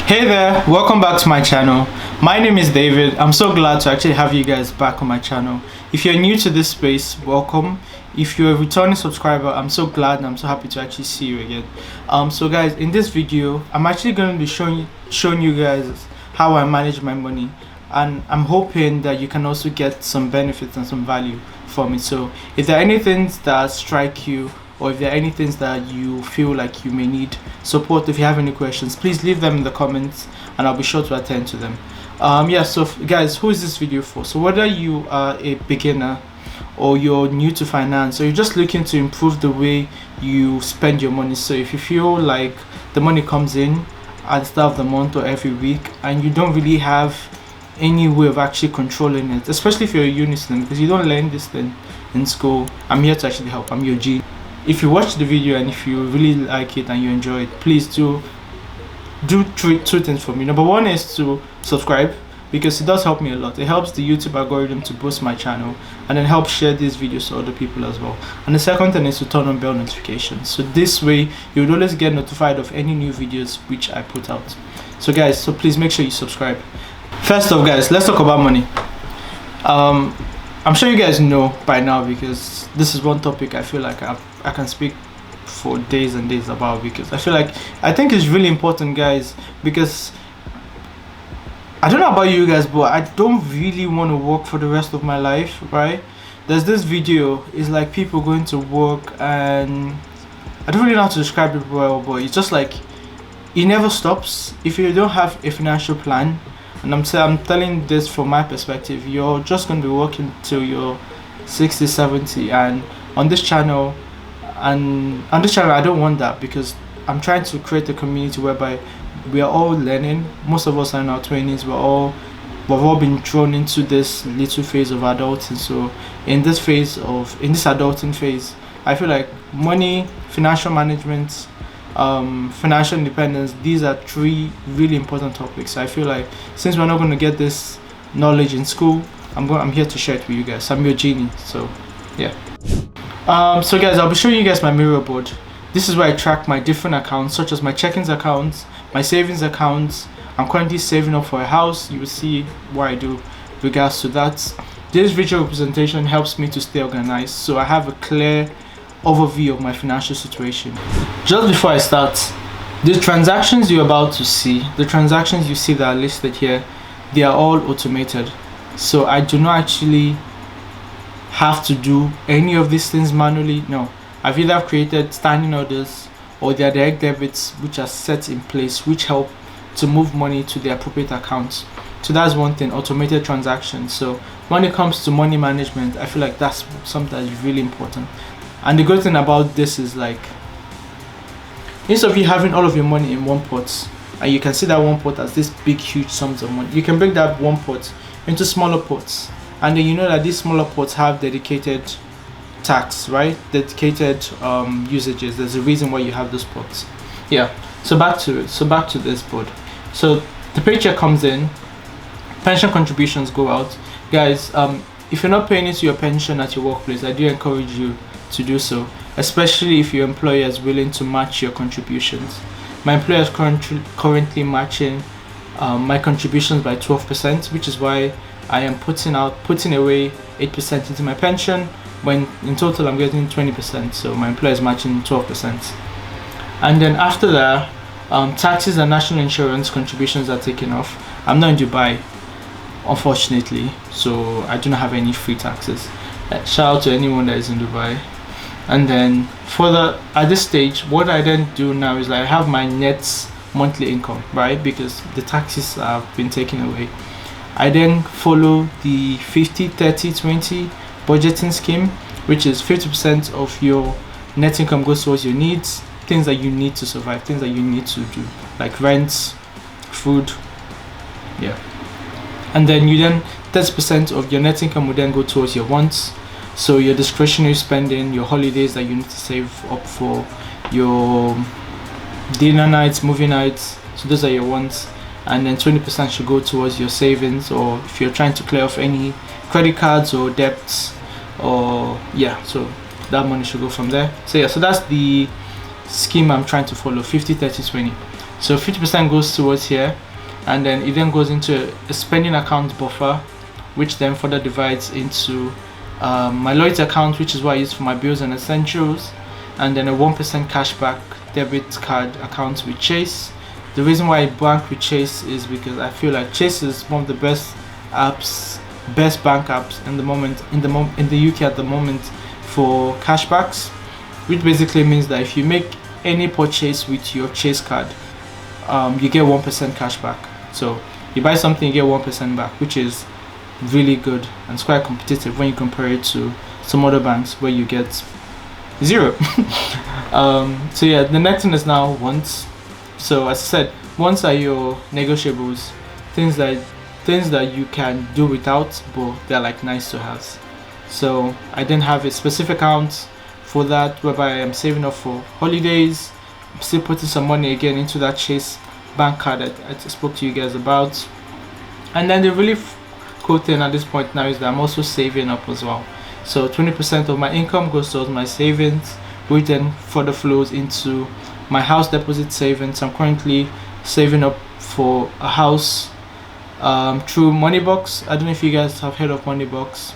Hey there, welcome back to my channel. My name is David. I'm so glad to actually have you guys back on my channel. If you're new to this space, welcome. If you're a returning subscriber, I'm so glad and I'm so happy to actually see you again. So guys, in this video I'm actually going to be showing you guys how I manage my money, and I'm hoping that you can also get some benefits and some value from it. So if there are any things that strike you, or if there are any things that you feel like you may need support, if you have any questions, please leave them in the comments and I'll be sure to attend to them. So guys, who is this video for? So whether you are a beginner or you're new to finance, or you're just looking to improve the way you spend your money, so if you feel like the money comes in at the start of the month or every week and you don't really have any way of actually controlling it, especially if you're a uni student, because you don't learn this thing in school, I'm here to actually help. I'm your G. If you watch the video and if you really like it and you enjoy it, please do two things for me. Number one is to subscribe, because it does help me a lot. It helps the YouTube algorithm to boost my channel, and then help share these videos to other people as well. And the second thing is to turn on bell notifications, so this way you will always get notified of any new videos which I put out. So guys, so please make sure you subscribe. First off guys, let's talk about money. I'm sure you guys know by now, because this is one topic I feel like I can speak for days and days about, because I think it's really important guys, because I don't know about you guys, but I don't really want to work for the rest of my life, right? There's this video, it's like people going to work, and I don't really know how to describe it well, but it's just like it never stops. If you don't have a financial plan, and I'm telling this from my perspective, you're just going to be working till you're 60, 70, and on this channel I don't want that, because I'm trying to create a community whereby we are all learning. Most of us are in our 20s. We've all been thrown into this little phase of adulting. So in this adulting phase, I feel like money, financial management, financial independence, these are three really important topics. I feel like since we're not going to get this knowledge in school, I'm here to share it with you guys. I'm your genie. So yeah. So guys, I'll be showing you guys my Miro board. This is where I track my different accounts, such as my checkings accounts, my savings accounts. I'm currently saving up for a house. You will see what I do regards to that. This visual representation helps me to stay organized, so I have a clear overview of my financial situation. Just before I start, the transactions you're about to see, the transactions you see that are listed here, they are all automated. So I do not actually have to do any of these things manually. No, I've either created standing orders, or there are direct debits which are set in place, which help to move money to the appropriate accounts. So that's one thing, automated transactions. So when it comes to money management, I feel like that's something that is really important. And the good thing about this is, like, instead of you having all of your money in one pot, and you can see that one pot as this big huge sums of money, you can break that one pot into smaller pots, and then you know that these smaller pots have dedicated tax, right? Dedicated usages. There's a reason why you have those pots. Yeah. So back to it. So back to this board. So the paycheck comes in, pension contributions go out. Guys, if you're not paying into your pension at your workplace, I do encourage you to do so, especially if your employer is willing to match your contributions. My employer is currently matching my contributions by 12%, which is why I am putting away 8% into my pension, when in total I'm getting 20%. So my employer is matching 12%. And then after that, taxes and national insurance contributions are taken off. I'm not in Dubai, unfortunately, so I do not have any free taxes. Shout out to anyone that is in Dubai. And then further, at this stage, what I then do now is, like, I have my net monthly income, right? Because the taxes have been taken away. I then follow the 50-30-20 budgeting scheme, which is 50% of your net income goes towards your needs, things that you need to survive, things that you need to do, like rent, food, yeah. And then 30% of your net income will then go towards your wants, so your discretionary spending, your holidays that you need to save up for, your dinner nights, movie nights, so those are your wants. And then 20% should go towards your savings, or if you're trying to clear off any credit cards or debts, or yeah, so that money should go from there. So yeah, so that's the scheme I'm trying to follow, 50-30-20. So 50% goes towards here, and then it then goes into a spending account buffer, which then further divides into my loyalty account, which is what I use for my bills and essentials, and then a 1% cashback debit card account with Chase. The reason why I bank with Chase is because I feel like Chase is one of the best bank apps in the UK at the moment for cashbacks, which basically means that if you make any purchase with your Chase card, you get 1% cashback. So you buy something, you get 1% back, which is really good, and it's quite competitive when you compare it to some other banks where you get 0. So yeah, the next one is now wants. So as I said, wants are your negotiables, things that you can do without, but they're like nice to have. So I then have a specific account for that, whereby I'm saving up for holidays. I'm still putting some money again into that Chase bank card that I spoke to you guys about. And then the really cool thing at this point now is that I'm also saving up as well. So 20% of my income goes towards my savings, which then further flows into my house deposit savings. I'm currently saving up for a house through Moneybox. I don't know if you guys have heard of Moneybox.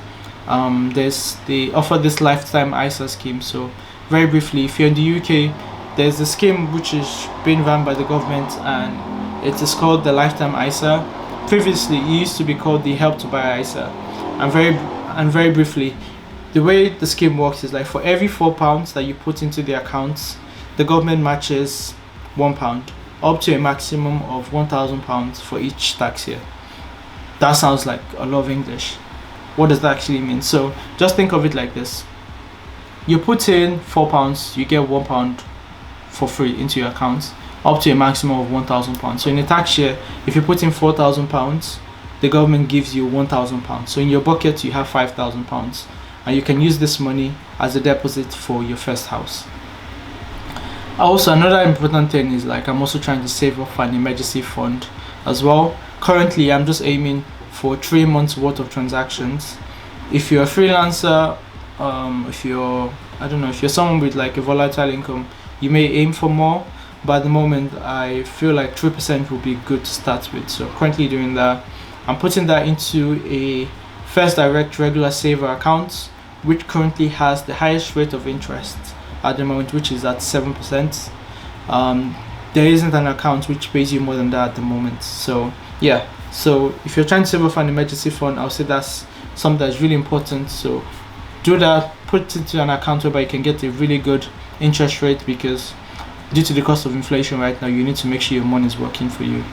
They offer this lifetime ISA scheme. So very briefly, if you're in the UK, there's a scheme which is being run by the government, and it is called the lifetime ISA. Previously it used to be called the help to buy ISA. And very briefly, the way the scheme works is like for every £4 that you put into the accounts, the government matches £1, up to a maximum of £1,000 for each tax year. That sounds like a lot of English. What does that actually mean? So just think of it like this: you put in £4, you get £1 for free into your accounts, up to a maximum of £1,000. So in a tax year, if you put in £4,000, the government gives you £1,000. So in your bucket you have £5,000, and you can use this money as a deposit for your first house. Also, another important thing is like I'm also trying to save up for an emergency fund as well. Currently I'm just aiming for 3 months worth of transactions. If you're a freelancer, if you're someone with like a volatile income, you may aim for more, but at the moment I feel like 3% will be good to start with. So currently doing that, I'm putting that into a First Direct regular saver account, which currently has the highest rate of interest at the moment, which is at 7%. There isn't an account which pays you more than that at the moment. So yeah, so if you're trying to save up for an emergency fund, I'll say that's something that's really important. So do that, put it into an account whereby you can get a really good interest rate, because due to the cost of inflation right now, you need to make sure your money is working for you.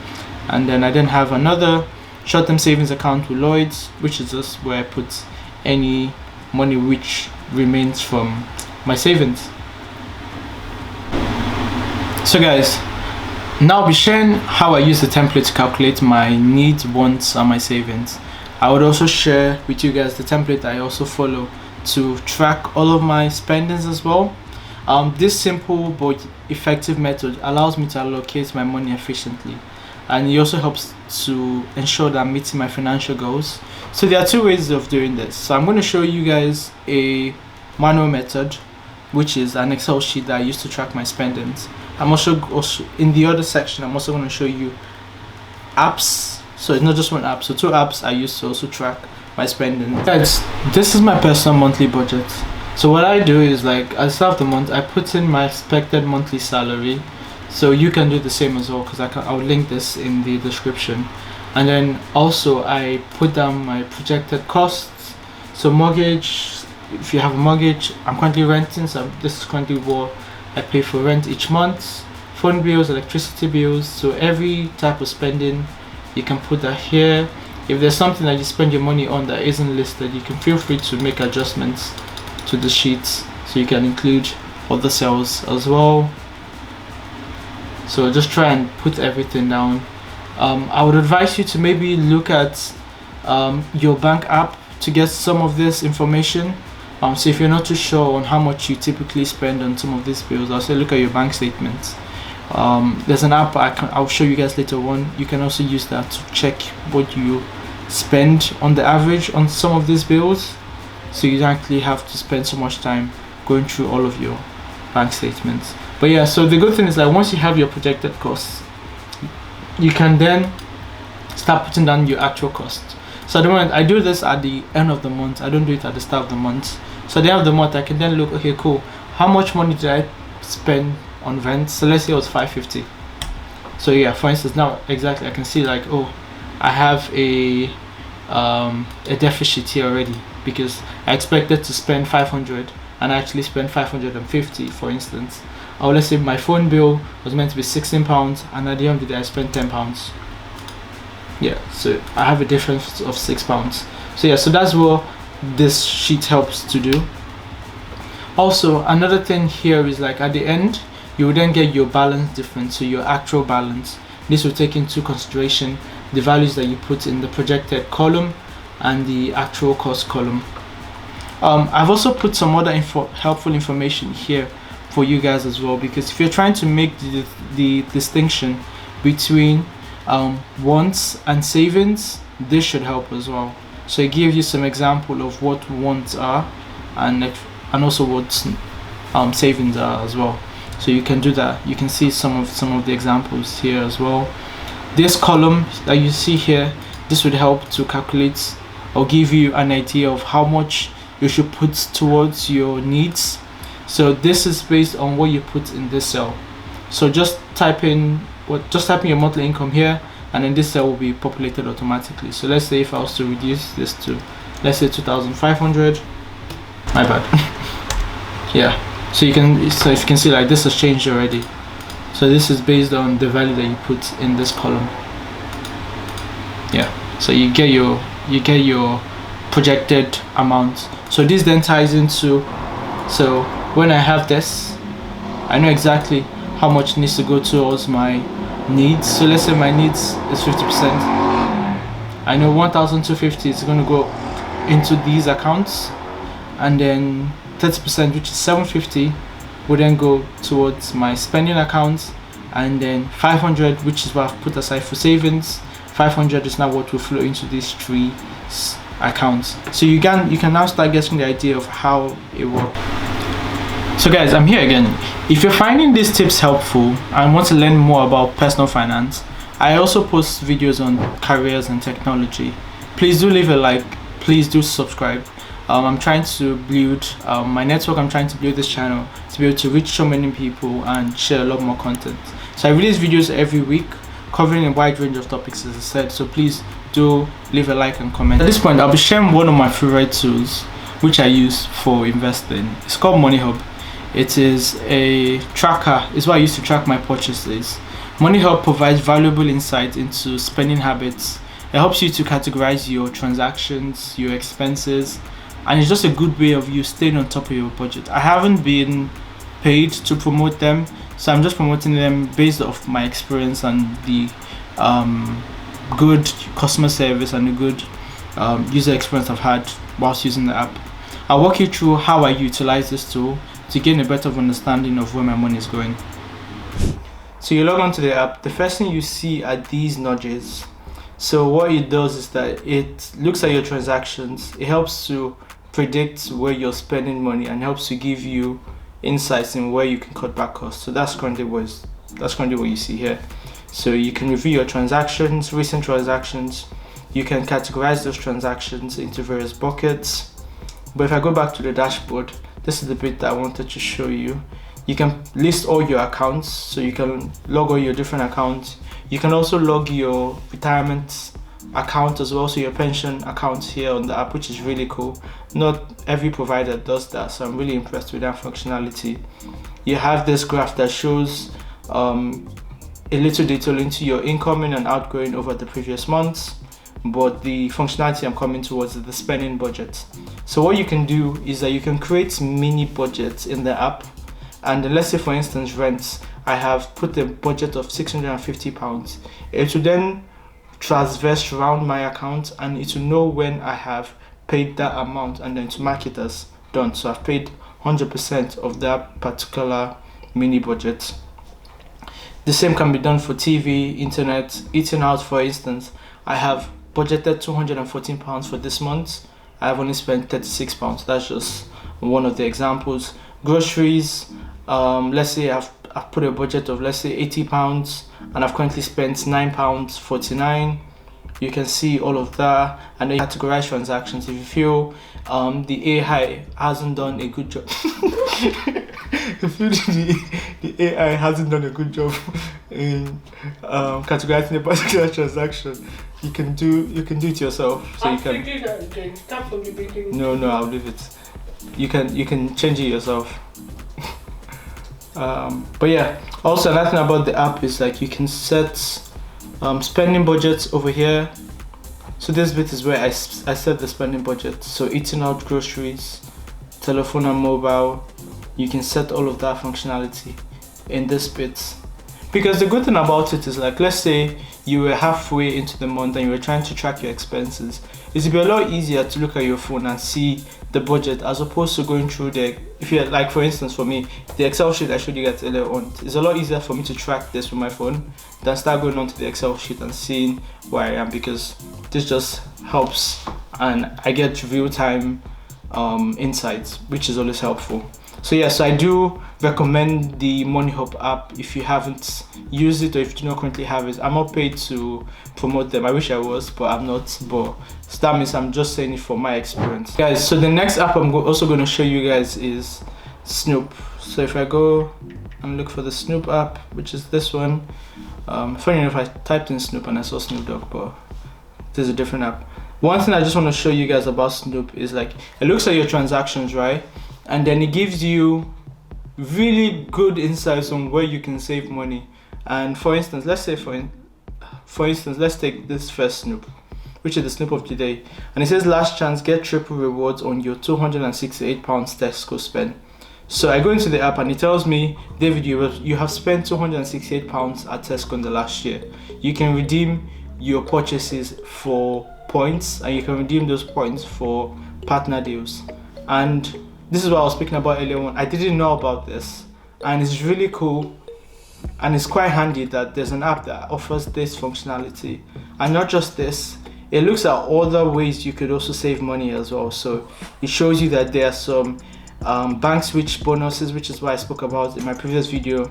And then I then have another short-term savings account with Lloyd's, which is just where I put any money which remains from my savings. So guys, now I'll be sharing how I use the template to calculate my needs, wants, and my savings. I would also share with you guys the template I also follow to track all of my spendings as well. This simple but effective method allows me to allocate my money efficiently, and it also helps to ensure that I'm meeting my financial goals. So there are two ways of doing this. So I'm going to show you guys a manual method, which is an Excel sheet that I use to track my spendings. I'm also in the other section, I'm also going to show you apps. So it's not just one app, so 2 apps I use to also track my spending. Guys, this is my personal monthly budget. So what I do is, like, at the start of the month, I put in my expected monthly salary. So you can do the same as well, because I'll link this in the description. And then also I put down my projected costs. So mortgage, if you have a mortgage, I'm currently renting, so this is currently what I pay for rent each month. Phone bills, electricity bills, so every type of spending you can put that here. If there's something that you spend your money on that isn't listed, you can feel free to make adjustments to the sheets, so you can include other sales as well. So just try and put everything down. I would advise you to maybe look at your bank app to get some of this information. So if you're not too sure on how much you typically spend on some of these bills, I'll say look at your bank statements. There's an app I'll show you guys later on. You can also use that to check what you spend on the average on some of these bills, so you don't actually have to spend so much time going through all of your bank statements. But yeah, so the good thing is that once you have your projected costs, you can then start putting down your actual cost. So at the moment, I do this at the end of the month. I don't do it at the start of the month. So at the end of the month, I can then look, okay, cool, how much money did I spend on rent? So let's say it was 550. So yeah, for instance, now exactly I can see like, oh, I have a deficit here already because I expected to spend 500 and I actually spent 550, for instance. Or let's say my phone bill was meant to be £16 and at the end of the day I spent £10. Yeah, so I have a difference of £6. So yeah, so that's what this sheet helps to do. Also, another thing here is like at the end you will then get your balance difference, so your actual balance. This will take into consideration the values that you put in the projected column and the actual cost column. I've also put some other helpful information here for you guys as well, because if you're trying to make the distinction between wants and savings, this should help as well. So it gives you some example of what wants are and also what savings are as well. So you can do that. You can see some of the examples here as well. This column that you see here, this would help to calculate or give you an idea of how much you should put towards your needs. So this is based on what you put in this cell. So just type in your monthly income here, and then this cell will be populated automatically. So let's say if I was to reduce this to, let's say 2,500. My bad. Yeah. So if you can see, like, this has changed already. So this is based on the value that you put in this column. Yeah. So you get your projected amount. So this then ties into, so when I have this, I know exactly how much needs to go towards my needs. So let's say my needs is 50%. I know 1,250 is going to go into these accounts, and then 30%, which is 750, would then go towards my spending accounts, and then 500, which is what I've put aside for savings. 500 is now what will flow into these three accounts. So you can now start getting the idea of how it works. So guys, I'm here again. If you're finding these tips helpful and want to learn more about personal finance, I also post videos on careers and technology. Please do leave a like, please do subscribe. I'm trying to build my network. I'm trying to build this channel to be able to reach so many people and share a lot more content. So I release videos every week covering a wide range of topics, as I said, so please do leave a like and comment. At this point, I'll be sharing one of my favorite tools which I use for investing. It's called Moneyhub. It is a tracker. It's what I use to track my purchases. Moneyhub provides valuable insight into spending habits. It helps you to categorize your transactions, your expenses, and it's just a good way of you staying on top of your budget. I haven't been paid to promote them, so I'm just promoting them based off my experience and the good customer service and the good user experience I've had whilst using the app. I'll walk you through how I utilize this tool to gain a better understanding of where my money is going. So you log on to the app. The first thing you see are these nudges. So what it does is that it looks at your transactions. It helps to predict where you're spending money and helps to give you insights in where you can cut back costs. So that's currently what you see here. So you can review your transactions, recent transactions. You can categorize those transactions into various buckets. But if I go back to the dashboard, this is the bit that I wanted to show you. You can list all your accounts, so you can log all your different accounts. You can also log your retirement account as well, so your pension account here on the app, which is really cool. Not every provider does that, so I'm really impressed with that functionality. You have this graph that shows a little detail into your incoming and outgoing over the previous months, but the functionality I'm coming towards is the spending budget. So what you can do is that you can create mini budgets in the app, and let's say for instance rent, I have put a budget of £650. It will then transverse around my account and it will know when I have paid that amount and then to mark it as done. So I've paid 100% of that particular mini budget. The same can be done for TV, internet, eating out. For instance, I have budgeted £214 for this month. I have only spent £36. That's just one of the examples. Groceries, let's say I've I've put a budget of, let's say, £80, and I've currently spent £9.49. You can see all of that, and then you categorize transactions if you feel the AI hasn't done a good job. If you feel the AI hasn't done a good job in categorizing a particular transaction, you can do it yourself. So you can. No, I'll leave it. You can change it yourself. But yeah, also another thing about the app is like you can set spending budgets over here. So this bit is where I set the spending budget. So eating out, groceries, telephone and mobile, you can set all of that functionality in this bit. Because the good thing about it is, like, let's say you were halfway into the month and you were trying to track your expenses, it would be a lot easier to look at your phone and see the budget as opposed to going through if you're like, for instance, for me, the Excel sheet I showed you guys earlier on, it's a lot easier for me to track this with my phone than start going onto the Excel sheet and seeing where I am, because this just helps and I get real-time insights, which is always helpful. So yeah, so I do recommend the Moneyhub app if you haven't used it or if you do not currently have it. I'm not paid to promote them. I wish I was, but I'm not. But so that means I'm just saying it from my experience. Guys, so the next app I'm also going to show you guys is Snoop. So if I go and look for the Snoop app, which is this one. Funny enough, I typed in Snoop and I saw Snoop Dogg, but there's a different app. One thing I just want to show you guys about Snoop is, like, it looks at your transactions, right? And then it gives you really good insights on where you can save money. And for instance, let's say let's take this first Snoop, which is the Snoop of the day, and it says last chance, get triple rewards on your £268 Tesco spend. So I go into the app and it tells me, David, you have spent £268 at Tesco in the last year. You can redeem your purchases for points, and you can redeem those points for partner deals. And this is what I was speaking about earlier on. I didn't know about this, and it's really cool, and it's quite handy that there's an app that offers this functionality. And not just this, it looks at other ways you could also save money as well. So it shows you that there are some bank switch bonuses, which is what I spoke about in my previous video,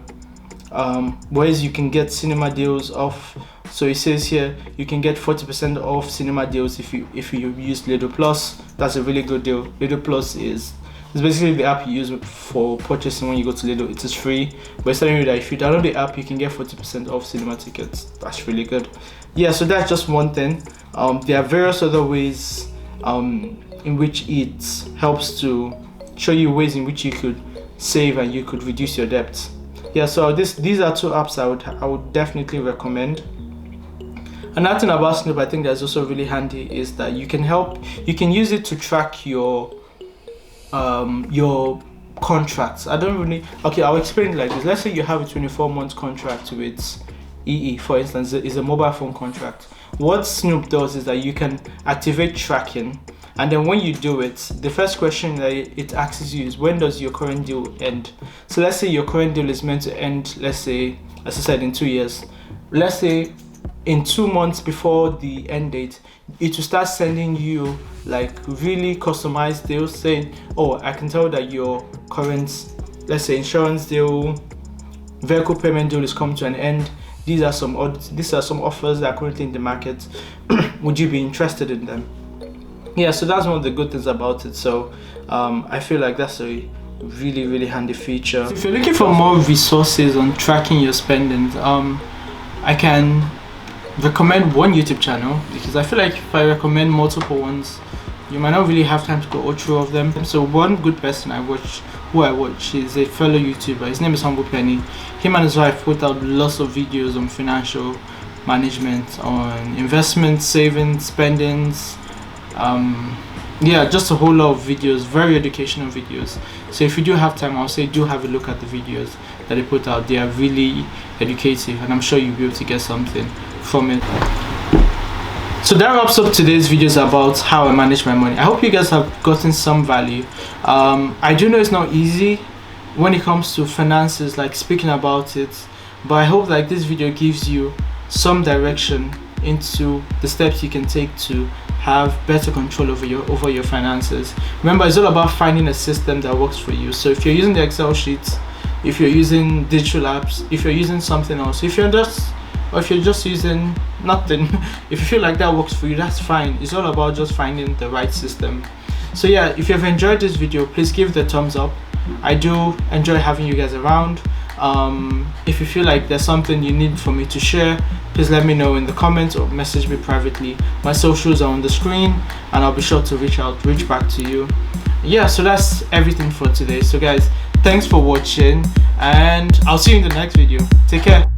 ways you can get cinema deals off. So it says here you can get 40% off cinema deals if you use Lidl Plus. That's a really good deal. Lidl Plus is basically the app you use for purchasing when you go to Lidl. It is free, but it's telling you that if you download the app, you can get 40% off cinema tickets. That's really good. Yeah, so that's just one thing. There are various other ways in which it helps to show you ways in which you could save and you could reduce your debt. Yeah, so these are two apps I would definitely recommend. Another thing about Snoop I think that's also really handy is that you can use it to track your contracts. I'll explain it like this. Let's say you have a 24-month contract with EE, for instance, is a mobile phone contract. What Snoop does is that you can activate tracking, and then when you do it, the first question that it asks you is, when does your current deal end? So let's say your current deal is meant to end, let's say, as I said, in 2 years. Let's say in 2 months before the end date, it will start sending you like really customized deals saying, oh, I can tell that your current, let's say, insurance deal, vehicle payment deal is coming to an end. These are some offers that are currently in the market. Would you be interested in them? Yeah, so that's one of the good things about it. So I feel like that's a really handy feature. So if you're looking for more resources on tracking your spendings, I can recommend one YouTube channel, because I feel like if I recommend multiple ones, you might not really have time to go all through of them. So one good person who I watch is a fellow YouTuber. His name is Humble Penny. Him and his wife put out lots of videos on financial management, on investment, savings, spendings, yeah, just a whole lot of videos, very educational videos. So if you do have time, I'll say do have a look at the videos that they put out. They are really educative, and I'm sure you'll be able to get something from it. So that wraps up today's videos about how I manage my money. I hope you guys have gotten some value. I do know it's not easy when it comes to finances, like speaking about it, but I hope like this video gives you some direction into the steps you can take to have better control over your finances. Remember, it's all about finding a system that works for you. So if you're using the Excel sheets, if you're using digital apps, if you're using something else, if you're just using nothing, if you feel like that works for you, that's fine. It's all about just finding the right system. So yeah, if you've enjoyed this video, please give it a thumbs up. I do enjoy having you guys around. If you feel like there's something you need for me to share, please let me know in the comments or message me privately. My socials are on the screen and I'll be sure to reach back to you. Yeah, so that's everything for today. So guys, thanks for watching and I'll see you in the next video. Take care.